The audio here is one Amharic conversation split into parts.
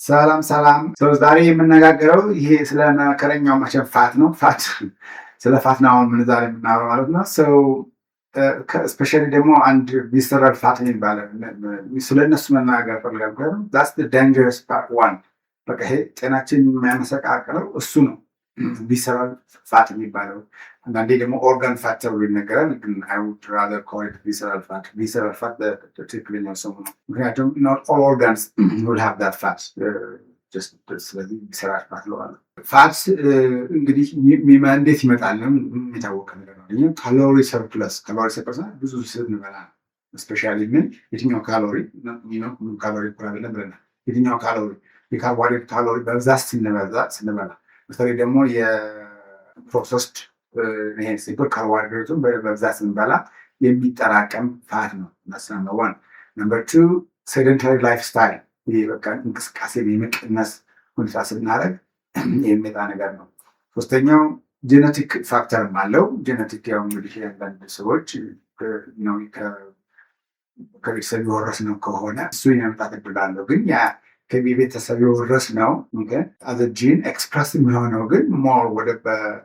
ሰላም ሰላም። ዛሬ የምነጋገረው ይሄ ስለ መከረኛው መቼም ፋት ነው። ስለ ፋት ነው አሁን ምን ዛሬ የምናወራው ማለት ነው። ስፔሻሊ ደግሞ አንድ ቪሰራል ፋት የሚባለው ስለ እነሱ መናገር ፈልጋለሁ። ዛትስ ዘ ዳንጀረስ ፓርት ዋን። በቃ ይሄ ጤናችን የሚያመሰቃቅለው እሱ ነው፣ ቪሰራል ፋት የሚባለው። አንዳንዴ ደግሞ ኦርጋን ፋት ተብሎ ይነገራል፣ ግን አይ ውድ ራዘር ኮል ኢት ቪሰራል ፋት። ቪሰራል ፋት ትክክለኛው ስሙ ነው፣ ምክንያቱም ኖት ኦል ኦርጋንስ ዊል ሃቭ ዛት ፋት። ስለዚህ ቪሰራል ፋት ለዋለ ፋት እንግዲህ እንዴት ይመጣል ነው የሚታወቀ ነገር ነው። ካሎሪ ሰርፕለስ ብዙ ስንበላ ስፔሻሊ ምን የትኛው ካሎሪ ካሎሪ እኩል አይደለም ብለናል። የትኛው ካሎሪ የካርቦሃይድሬት ካሎሪ በብዛት ስንበላ በተለይ ደግሞ የፕሮሰስድ ሲምፕል ካርቦሃይድሬቱን በብዛት ስንበላ የሚጠራቀም ፋት ነው። ነምበር ዋን። ነምበር ቱ ሴደንታሪ ላይፍ ስታይል፣ ይህ በቃ እንቅስቃሴ የመቀነስ ሁኔታ ስናደርግ የሚመጣ ነገር ነው። ሶስተኛው ጄኔቲክ ፋክተርም አለው። ጄኔቲክ ያው እንግዲህ አንዳንድ ሰዎች ከቤተሰብ የወረስ ነው ከሆነ እሱ የመምጣት እድል አለው። ግን ያ ከቤተሰብ የወረስ ነው አዘ ጂን ኤክስፕረስ የሚሆነው ግን ሞር ወደ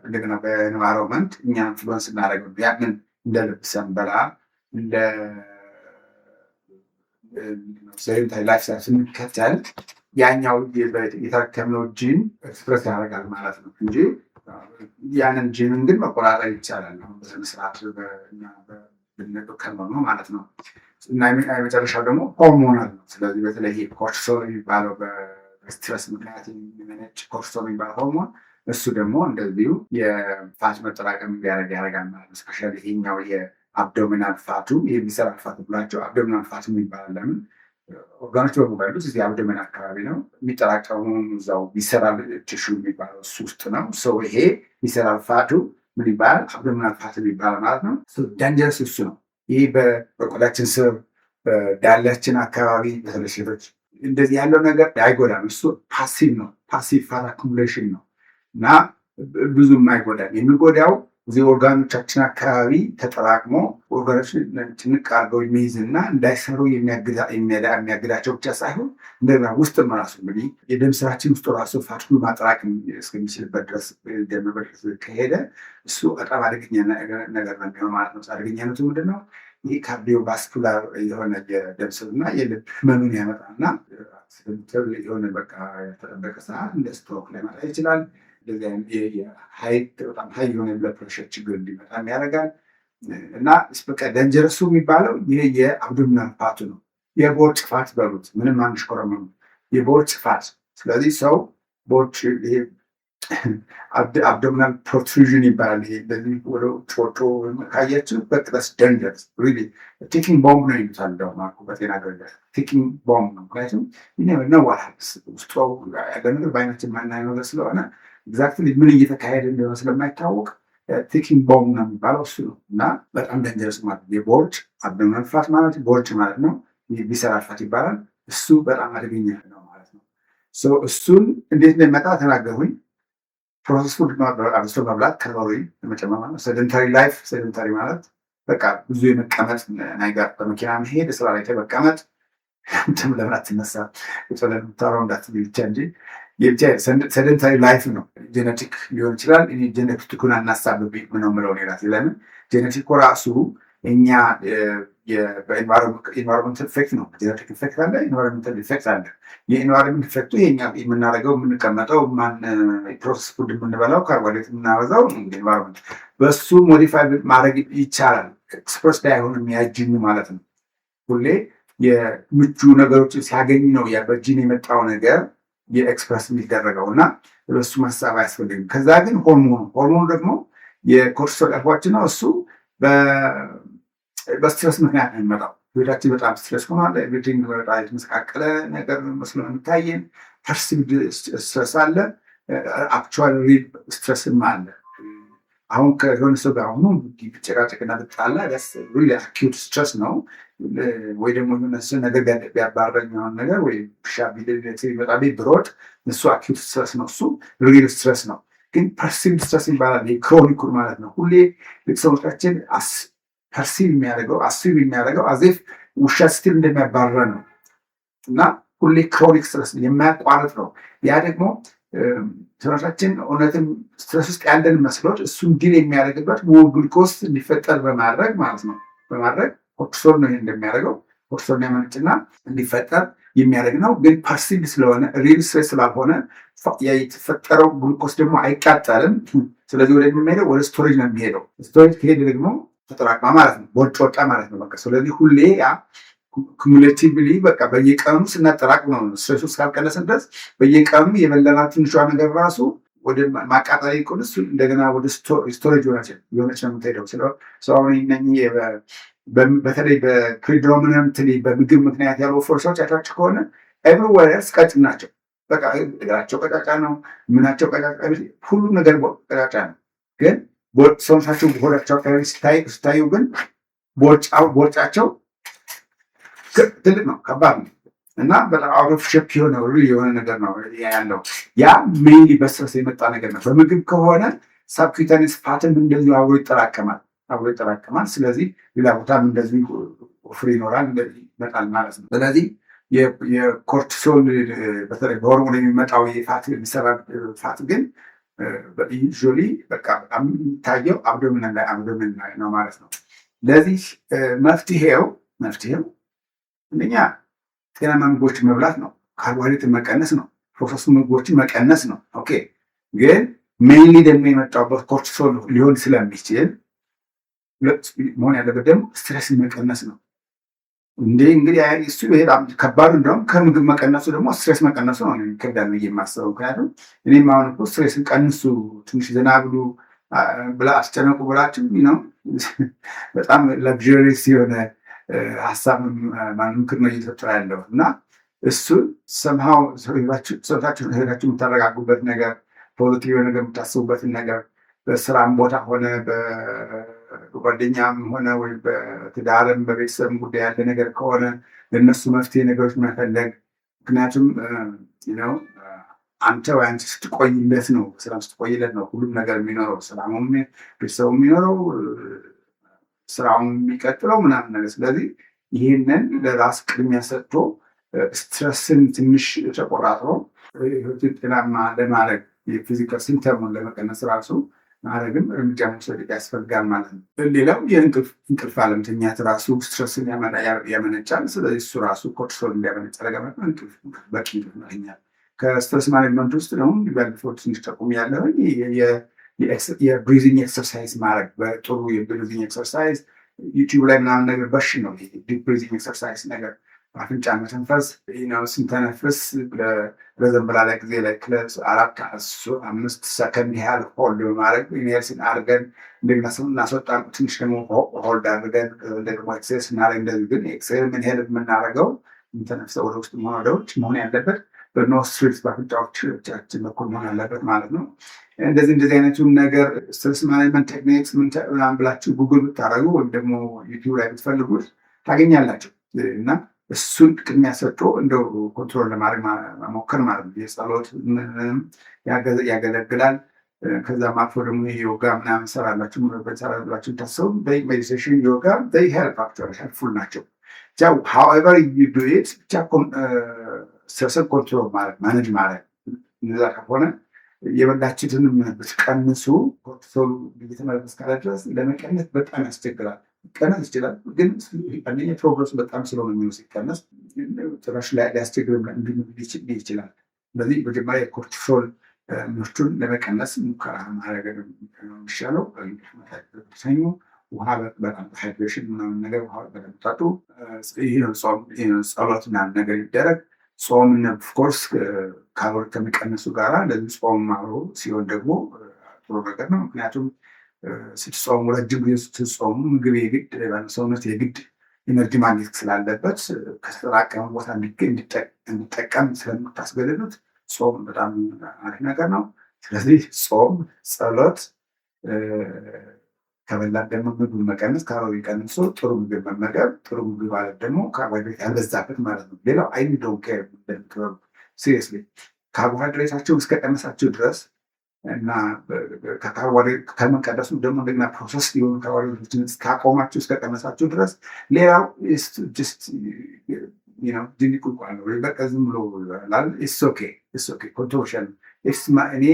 እንደገና በኤንቫይሮንመንት እኛ ኢንፍሉወንስ እናደርገው ያንን እንደ ልብ ሰንበላ እንደ ላይፍ ስታይል ስንከተል ያኛው የተረከምነው ጂን ኤክስፕረስ ያደርጋል ማለት ነው እንጂ ያንን ጂንን ግን መቆጣጠር ይቻላል። በስነስርዓት ብንከመው ነው ማለት ነው። እና የመጨረሻው ደግሞ ሆርሞናል ነው። ስለዚህ በተለይ ኮርቲሶል የሚባለው በስትረስ ምክንያት የሚመነጭ ኮርቲሶል የሚባለው ሆርሞን እሱ ደግሞ እንደዚሁ የፋት መጠራቀም እንዲያደርግ ያደርጋል ማለት ነው። ስፔሻሊ ይሄኛው የአብዶሚናል ፋቱ የሚሰራል ፋት ብላቸው አብዶሚናል ፋቱ የሚባለው ለምን ኦርጋኖች በሙሉ ያሉት እዚህ አብዶሚን አካባቢ ነው የሚጠራቀሙ። እዛው ቪሰራል ቲሹ የሚባለው እሱ ውስጥ ነው። ሰው ይሄ ቪሰራል ፋቱ ምን ይባላል? አብዶሚናል ፋት የሚባለው ማለት ነው። ዳንጀረስ እሱ ነው። ይህ በቆዳችን ስር በዳላችን አካባቢ በተለይ ሴቶች እንደዚህ ያለው ነገር አይጎዳም። እሱ ፓሲቭ ነው። ፓሲቭ ፋት አኩሙሌሽን ነው እና ብዙም አይጎዳም። የሚጎዳው እዚህ ኦርጋኖቻችን አካባቢ ተጠራቅሞ ኦርጋኖችን ጭንቅ አድርገው የሚይዝ እና እንዳይሰሩ የሚያግዳቸው ብቻ ሳይሆን እንደገና ውስጥ ራሱ እንግዲህ የደም ስራችን ውስጥ ራሱ ፋቱን ማጠራቅም እስከሚችልበት ድረስ ደም በድረስ ከሄደ እሱ በጣም አደገኛ ነገር ነው የሚሆነው ማለት ነው። አደገኛነቱ ምንድን ነው? ይህ ካርዲዮቫስኩላር የሆነ የደም ስር እና የልብ ህመምን ያመጣና የሆነ በቃ የተጠበቀ ሰዓት እንደ ስትሮክ ሊመጣ ይችላል። በጣም ሀይ የሆነ ብለድ ፕሬሸር ችግር እንዲመጣ ያደርጋል። እና በቃ ደንጀረሱ የሚባለው ይሄ የአብዶሚናል ፋቱ ነው። የቦርጭ ፋት በሉት ምንም አንሽኮረመሙ የቦርጭ ፋት። ስለዚህ ሰው ቦርጭ ይሄ አብዶሚናል ፕሮትሩዥን ይባላል። ይሄ በዚህ ወደ ጮጮ ካያችሁ በቅጠስ ደንጀረስ ሪሊ ቲኪንግ ቦምብ ነው ይሉታል። እንደውም በጤና ደረጃ ቲኪንግ ቦምብ ነው። ምክንያቱም ነዋል ውስጡ ያለ ነገር በአይናችን ማናየው ነገር ስለሆነ ኤግዛክትሊ ምን እየተካሄደ እንደሆነ ስለማይታወቅ ቲኪንግ ቦምብ ነው የሚባለው እሱ ነው። እና በጣም ደንጀረስ ማለት የቦርጭ አብዶሚናል ፋት ማለት ቦርጭ ማለት ነው። ቪሰራል ፋት ይባላል። እሱ በጣም አደገኛ ነው ማለት ነው። እሱን እንዴት እንደሚመጣ ተናገሩኝ። ፕሮሰስ ፉድ አብዝቶ መብላት፣ ካሎሪ መጨመር ማለት ነው። ሴደንታሪ ላይፍ፣ ሴደንታሪ ማለት በቃ ብዙ የመቀመጥ ነገር፣ በመኪና መሄድ፣ ስራ ላይ መቀመጥ። ለምን አትነሳ የምታወራው እንዳትል ብቻ እንጂ ሴደንታሪ ላይፍ ነው። ጄኔቲክ ሊሆን ይችላል። ጄኔቲኩን አናሳብብኝ ነው የምለው እኔ እራሴ። ለምን ጄኔቲኩ ራሱ እኛ በኢንቫይሮንመንታል ኢፌክት ነው። ጄኔቲክ ኢፌክት አለ፣ ኢንቫይሮንመንታል ኢፌክት አለ። የኢንቫይሮንመንት ኢፌክቱ የኛ የምናደርገው የምንቀመጠው ፕሮሰስ ፉድ የምንበላው ካርቦሃይድሬት የምናበዛው ኢንቫይሮንመንት በሱ ሞዲፋይ ማድረግ ይቻላል። ኤክስፕረስ ላይሆን የሚያጅኝ ማለት ነው። ሁሌ የምቹ ነገሮችን ሲያገኝ ነው በጂን የመጣው ነገር የኤክስፕረስ የሚደረገው እና በሱ ማሳብ አያስፈልግም። ከዛ ግን ሆርሞኑ ደግሞ የኮርቲሶል ያልኳችን ነው። እሱ በስትረስ ምክንያት ነው የሚመጣው። ቤታችን በጣም ስትረስ ሆኗል። ኤቭሪቲንግ በጣም የተመሰቃቀለ ነገር መስሎ የሚታየን ፐርሲቭድ ስትረስ አለ፣ አክቹዋል ሪል ስትረስም አለ። አሁን ከሆነ ሰው ጋር አሁኑ ጨቃጨቅና ልጣላ ሪል አኪዩት ስትረስ ነው። ወይ ደግሞ ነገር ቢያባረኝ የሆነ ነገር ወይ ሻ ቢመጣ ብሮጥ እሱ አኪዩት ስትረስ ነው። እሱ ሪል ስትረስ ነው። ግን ፐርሲቭድ ስትረስ ይባላል። ክሮኒክ ማለት ነው። ሁሌ ቤተሰቦቻችን ፐርሲቭ የሚያደርገው አስብ የሚያደርገው አዜፍ ውሻ ስቲል እንደሚያባረር ነው። እና ሁሌ ክሮኒክ ስትረስ የማያቋርጥ ነው። ያ ደግሞ ሰውነታችን እውነትም ስትረስ ውስጥ ያለን መስሎት እሱን ዲል የሚያደርግበት ግሉኮስ እንዲፈጠር በማድረግ ማለት ነው። በማድረግ ኮርቲሶል ነው እንደሚያደርገው ኮርቲሶል ያመነጭና እንዲፈጠር የሚያደርግ ነው። ግን ፐርሲቭ ስለሆነ ሪል ስትሬስ ስላልሆነ የተፈጠረው ግሉኮስ ደግሞ አይቃጠልም። ስለዚህ ወደ የሚሄደው ወደ ስቶሬጅ ነው የሚሄደው። ስቶሬጅ ከሄደ ደግሞ ተጠራቅማ ማለት ነው፣ ቦርጭ ወጣ ማለት ነው። በቃ ስለዚህ ሁሌ ያ ኩሙሌቲቭሊ በቃ በየቀኑ ስናጠራቅም ነው ስትሬሱ እስካልቀነሰን ድረስ በየቀኑ የበለናት ትንሿ ነገር ራሱ ወደ ማቃጠል ይቆል እሱ እንደገና ወደ ስቶሬጅ የሆነች ነው የምትሄደው። ስለሆነ እነኚህ በተለይ በፕሪዶሚናንትሊ በምግብ ምክንያት ያልወፈሩ ሰዎች አይታችሁ ከሆነ ኤቭሪዌር ኤልስ ቀጭን ናቸው። በቃ እግራቸው ቀጫጫ ነው፣ ምናቸው ቀጫጫ፣ ሁሉም ነገር ቀጫጫ ነው። ግን ሰውነታቸው ሆዳቸው አካባቢ ስታዩ ግን ቦርጫቸው ትልቅ ነው፣ ከባድ ነው እና በጣም አውት ኦፍ ሼፕ የሆነ ነገር ነው ያለው። ያ ሜይንሊ በስትረስ የመጣ ነገር ነው። በምግብ ከሆነ ሳብኩታኒስ ፋትም እንደዚሁ አብሮ ይጠራቀማል። ስለዚህ ሌላ ቦታም እንደዚሁ ወፍር ይኖራል፣ እንደዚህ ይመጣል ማለት ነው። ስለዚህ የኮርቲሶል በተለይ በሆርሞን የሚመጣው የፋት የሚሰራ ፋት ግን ዩዥዋሊ በቃ በጣም የሚታየው አብዶሚን ላይ ነው ማለት ነው። ለዚህ መፍትሄው አንደኛ ጤናማ ምግቦችን መብላት ነው። ካርቦሃይድሬትን መቀነስ ነው። ፕሮሰሱ ምግቦችን መቀነስ ነው። ኦኬ። ግን ሜይንሊ ደግሞ የመጣበት ኮርቲሶል ሊሆን ስለሚችል መሆን ያለበት ደግሞ ስትሬስን መቀነስ ነው። እንግዲህ እሱ በጣም ከባዱ እንደውም ከምግብ መቀነሱ ደግሞ ስትሬስ መቀነሱ ነው ይከብዳል ብዬ የማስበው። ምክንያቱም እኔም አሁን እኮ ስትሬስን ቀንሱ ትንሽ ዘና ብሉ ብላ አስጨነቁ ብላችሁ ነው በጣም ለግዠሪየስ የሆነ ሀሳብ ምክር ነው እየሰጠ ያለው እና እሱን ሰምሃው ሰውነታችሁን ሄዳችሁ የምታረጋጉበት ነገር ፖዚቲቭ የሆነ ነገር የምታስቡበትን ነገር በስራም ቦታ ሆነ በጓደኛም ሆነ ወይ በትዳርም በቤተሰብም ጉዳይ ያለ ነገር ከሆነ ለእነሱ መፍትሄ ነገሮች መፈለግ። ምክንያቱም አንተ ወይ አንቺ ስትቆይለት ነው ስራም ስትቆይለት ነው ሁሉም ነገር የሚኖረው፣ ሰላሙም ቤተሰቡ የሚኖረው፣ ስራውን የሚቀጥለው ምናምን ነገር። ስለዚህ ይህንን ለራስ ቅድሚያ ሰጥቶ ስትረስን ትንሽ ተቆራጥሮ ህይወትን ጤናማ ለማድረግ የፊዚካል ሲምፕተሙን ለመቀነስ ራሱ ማድረግም እርምጃ መውሰድ ያስፈልጋል ማለት ነው። ሌላው የእንቅልፍ አለመተኛት ራሱ ስትረስን ያመነጫል። ስለዚህ እሱ ራሱ ኮርቲሶል እንዲያመነጭ ያደርጋል። በቂ እንቅልፍ መተኛት ከስትረስ ማኔጅመንት ውስጥ ደግሞ ባለፈው ትንሽ ጠቁም ያለው የብሪዚንግ ኤክሰርሳይዝ ማድረግ። በጥሩ የብሪዚንግ ኤክሰርሳይዝ ዩቲዩብ ላይ ምናምን ነገር በሽ ነው ዲፕ ብሪዚንግ ኤክሰርሳይዝ ነገር በአፍንጫ መተንፈስ ስንተነፍስ ረዘም ላለ ጊዜ ላይ 4-5 ሰከንድ ያህል ሆልድ በማድረግ ኢንሄል አድርገን እንደገና እናስወጣ። ትንሽ ደግሞ ሆልድ አድርገን ደግሞ ኤክሰርሳይዝ እናደርግ። እንደዚህ ግን ኤክሰርሳይዝ ኢንሄል የምናደርገው የምንተነፍሰው ወደ ውስጥ ወደ ውጭ መሆን ያለበት በኖስትሪልስ በአፍንጫዎቻችን በኩል መሆን ያለበት ማለት ነው። እንደዚህ አይነቱን ነገር ስትረስ ማኔጅመንት ቴክኒክስ ምናምን ብላችሁ ጉግል ብታደርጉ ወይም ደግሞ ዩቲዩብ ላይ ብትፈልጉት ታገኛላችሁ እና እሱን ቅድሚያ ሰጥቶ እንደው ኮንትሮል ለማድረግ መሞከር ማለት ነው። የጸሎት ምንም ያገለግላል። ከዛም አልፎ ደግሞ ዮጋ ምናምን ሰራላችሁ ታሰቡ። ሜዲቴሽን፣ ዮጋ ሄልፕፉል ናቸው። ሃውኤቨር ዩ ዱ ኢት ብቻ ስትረስን ኮንትሮል ማኔጅ ማለት እነዛ ከሆነ የበላችሁትንም ብትቀንሱ ኮርቲሶል እየተመለስ ካለ ድረስ ለመቀነስ በጣም ያስቸግራል። ቀነስ ይችላል ግን አንደኛ ፕሮግረሱ በጣም ስለሆነ የሚሆን ሲቀነስ ጭራሽ ሊያስቸግር ይችላል። ስለዚህ መጀመሪያ የኮርቲሶል ምርቱን ለመቀነስ ሙከራ ማድረግ የሚሻለው። ሰኞ ውሃ በጣም ሃይድሬሽን ምናምን ነገር ውሃ በጠጡ ጸሎት ምናምን ነገር ይደረግ። ጾም ኦፍኮርስ ካሎሪ ከሚቀንሱ ጋራ ለዚህ ጾም አብሮ ሲሆን ደግሞ ጥሩ ነገር ነው። ምክንያቱም ስትጾሙ ረጅም ጊዜ ስትጾሙ ምግብ የግድ ሰውነት የግድ ኢነርጂ ማግኘት ስላለበት ከተጠራቀመ ቦታ እንዲጠቀም ስለምታስገድዱት ጾም በጣም አሪፍ ነገር ነው። ስለዚህ ጾም፣ ጸሎት፣ ከበላን ደግሞ ምግብ መቀነስ፣ ካሎሪ ቀንሶ ጥሩ ምግብ መመገብ። ጥሩ ምግብ ማለት ደግሞ ካርቦሃይድሬት ያልበዛበት ማለት ነው። ሌላው አይ ዶንት ኬር እንደምትበሉ ሲሪየስሊ ካርቦሃይድሬታቸውን እስከቀነሳቸው ድረስ እና ከካርቦሃይድሬት ከመቀነሱ ደግሞ እንደገና ፕሮሰስ የሆኑ ካርቦሃይድሬቶችን እስካቆማቸው እስከቀነሳቸው ድረስ ሌላው ድን ቁልቋል ወይ በቃ ዝም ብሎ ይላል። ኢትስ ኦኬ ኮንትሮቨርሻል እኔ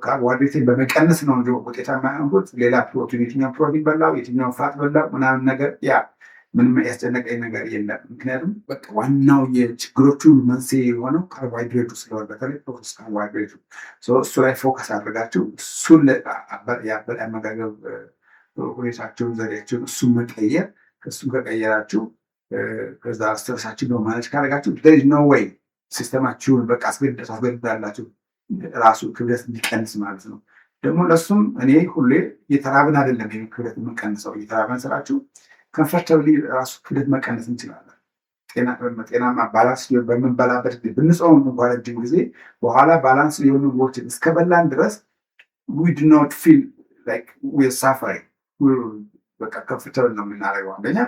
ካርቦሃይድሬትን በመቀነስ ነው እንጂ ውጤታማ የሆንኩት ሌላ ፕሮቲን የትኛው ፕሮቲን በላው የትኛው ፋት በላው ምናምን ነገር ምንም ያስጨነቀኝ ነገር የለም። ምክንያቱም በቃ ዋናው የችግሮቹ መንስኤ የሆነው ካርቦሃይድሬቱ ስለሆነ በተለይ ፕሮሰስ ካርቦሃይድሬቱ እሱ ላይ ፎከስ አድርጋችሁ እሱን የአመጋገብ ሁኔታቸውን ዘዴያቸውን እሱን መቀየር እሱን ከቀየራችሁ ከዛ ስትረሳችን ነው ማለት ካደረጋችሁ there is no way ሲስተማችሁን በቃ አስገድዳላችሁ ራሱ ክብደት እንዲቀንስ ማለት ነው። ደግሞ ለሱም እኔ ሁሌ እየተራብን አይደለም ይሄን ክብደት የምንቀንሰው። እየተራብን ስላችሁ ኮምፎርታብሊ ራሱ ክብደት መቀነስ እንችላለን። ጤናማ ባላንስ በምንበላበት ጊዜ ብንጾም እንኳን ረጅም ጊዜ በኋላ ባላንስ ሊሆኑ ምግቦችን እስከበላን ድረስ we do not feel like we are suffering በቃ ኮምፎርታብል ነው የምናደርገው። አንደኛ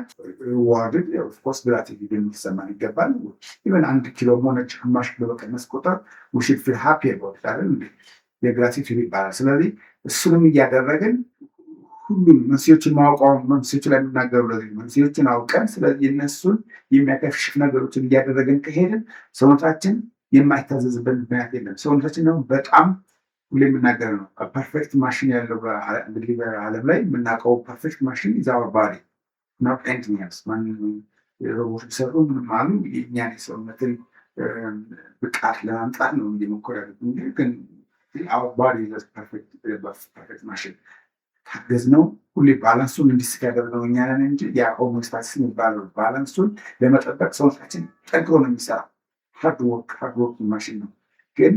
ዋርድ ኦፍኮርስ ግራቲቲዩድ ሊሰማን ይገባል። ኢቨን 1 ኪሎ ሆነች ግማሽ ኪሎ በቀነስ ቁጥር we should feel happy about that የግራቲቲዩድ ይባላል። ስለዚህ እሱንም እያደረግን ሁሉም መንስኤዎችን ማወቃው መንስኤዎች ላይ የምናገሩ ለዚህ መንስኤዎችን አውቀን ስለዚህ የነሱን የሚያከሽፍ ነገሮችን እያደረግን ከሄድን ሰውነታችን የማይታዘዝበት ምክንያት የለም። ሰውነታችን ደግሞ በጣም ሁሌ የምናገር ነው ፐርፌክት ማሽን ያለው እንግዲህ በዓለም ላይ የምናውቀው ፐርፌክት ማሽን ኢዝ አወር ባዲ ኖት ኤኒቲንግ ኤልስ። ማንኛውም ሮቦት ቢሰሩ ምንም አሉ የእኛን የሰውነትን ብቃት ለማምጣት ነው እየሞከሩ ያሉት እንጂ ግን አወር ባዲ ኢዝ ፐርፌክት ማሽን ካገዝነው ሁሌ ባላንሱን እንዲስት ያደረግነው እኛ ነን እንጂ ያ ሆሞስታሲስ የሚባለው ባላንሱን ለመጠበቅ ሰውነታችን ጠንክሮ ነው የሚሰራው። ሃርድ ወርክ ማሽን ነው። ግን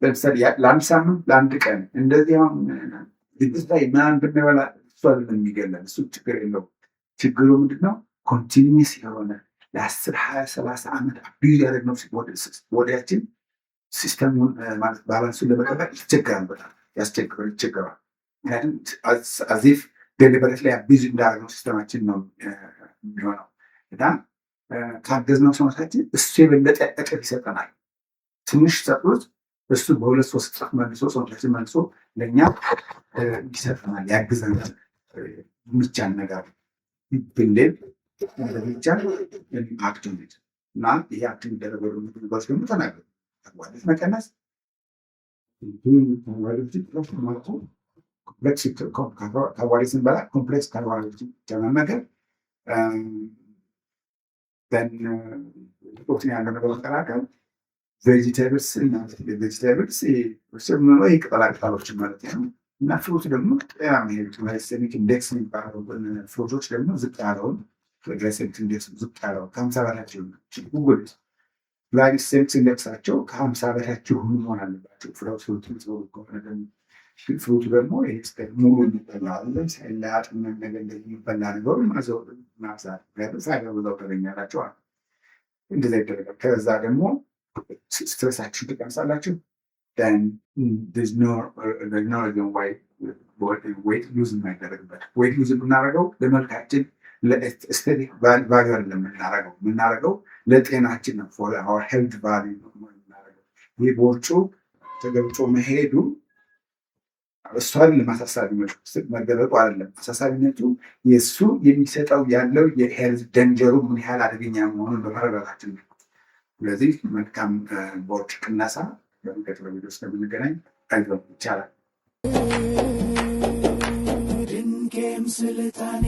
ለምሳሌ ለአንድ ሳምንት ለአንድ ቀን እንደዚህ አሁን ድግስ ላይ ምናምን ብንበላ እሱ አይደለም የሚገለን፣ እሱ ችግር የለውም። ችግሩ ምንድነው? ኮንቲኒስ የሆነ ለ10 20 30 ዓመት አቢዩዝ ያደረግነው ወዲያችን ሲስተሙን ማለት ባላንሱን ለመጠበቅ ይቸገራል፣ በጣም ይቸገራል። ምክንያቱም አዚፍ ደሊበሬት ላይ አቢዩዝ እንዳደረግነው ሲስተማችን ነው የሚሆነው። በጣም ካገዝነው ሰውነታችን እሱ የበለጠ እጥፍ ይሰጠናል። ትንሽ ሰጡት እሱ በሁለት ሶስት እጥፍ መልሶ ሰውነታችን መልሶ ለእኛ ይሰጠናል፣ ያግዘናል። የሚቻል ነገር ብንል እንደሚቻል አክቲቪቲ እና ይሄ አክቲቪቲ የሚደረገው ነገሮች ደግሞ ተናገሩ። ተግባራት መቀነስ ማለት ኮምፕሌክስ ካርቦሃይድሬት ስንበላ ኮምፕሌክስ ካርቦሃይድሬት መመገብ ፕሮቲን ያለው ነገር መቀላቀል ቬጂቴብልስ ቅጠላቅጠሎችን ማለት ነው። እና ፍሩት ደግሞ ጤና የሚሄዱት ግላይሴሚክ ኢንዴክስ የሚባለው ፍሩቶች ደግሞ ዝቅ ያለውን ግላይሴሚክ ኢንዴክስ ዝቅ ያለውን ከ50 በታቸው ጉጉል ግላይሴሚክ ኢንዴክሳቸው ከ50 በታቸው ሆኑ መሆን አለባቸው። ፍሩቱ ደግሞ ሙሉ የሚበላ ለምሳሌ ለአጥም ነገር እንደሚበላ ነገሩ ማብዛት ፋይበር በዛው ተገኛላቸዋል። እንደዛ ይደረጋል። ከዛ ደግሞ ስትረሳችሁን ትቀንሳላችሁ። ዌይት ሉዝ የማይደረግበት ዌይት ሉዝ የምናደርገው ለመልካችን ለኤስቴቲክ ቫልዩ የምናደርገው ለጤናችን ነው። ፎር ሄልት ቫልዩ ነው የምናደርገው። ይህ ቦርጩ ተገልጾ መሄዱ እሱ አይደለም አሳሳቢ መገለጡ አይደለም። አሳሳቢነቱ የእሱ የሚሰጠው ያለው የሄልት ደንጀሩ ምን ያህል አደገኛ መሆኑን በመረዳታችን ነው። ስለዚህ መልካም ቦርጭ ቅነሳ በሚቀጥለው ቪዲዮ እስከምንገናኝ አይዞህ ይቻላል። ድንቄም ስልጣኔ